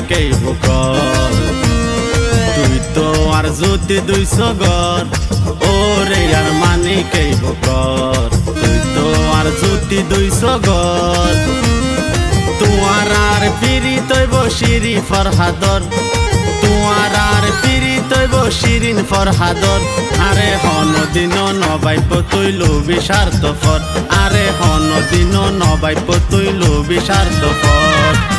মানিকেই বুকর তুই তো আর জ্যোতি 200 গর ওরে আর মানিকেই বুকর তুই তো আর জ্যোতি 200 গর তোমার আর ফিরি তৈব শিরি ফরহাদর তোমার আর ফিরি তৈব শিরিন ফরহাদর আরে হন দিন নবাইপ তৈল বিস্বার্থপর আরে হন দিন নবাইপ তৈল বিস্বার্থপর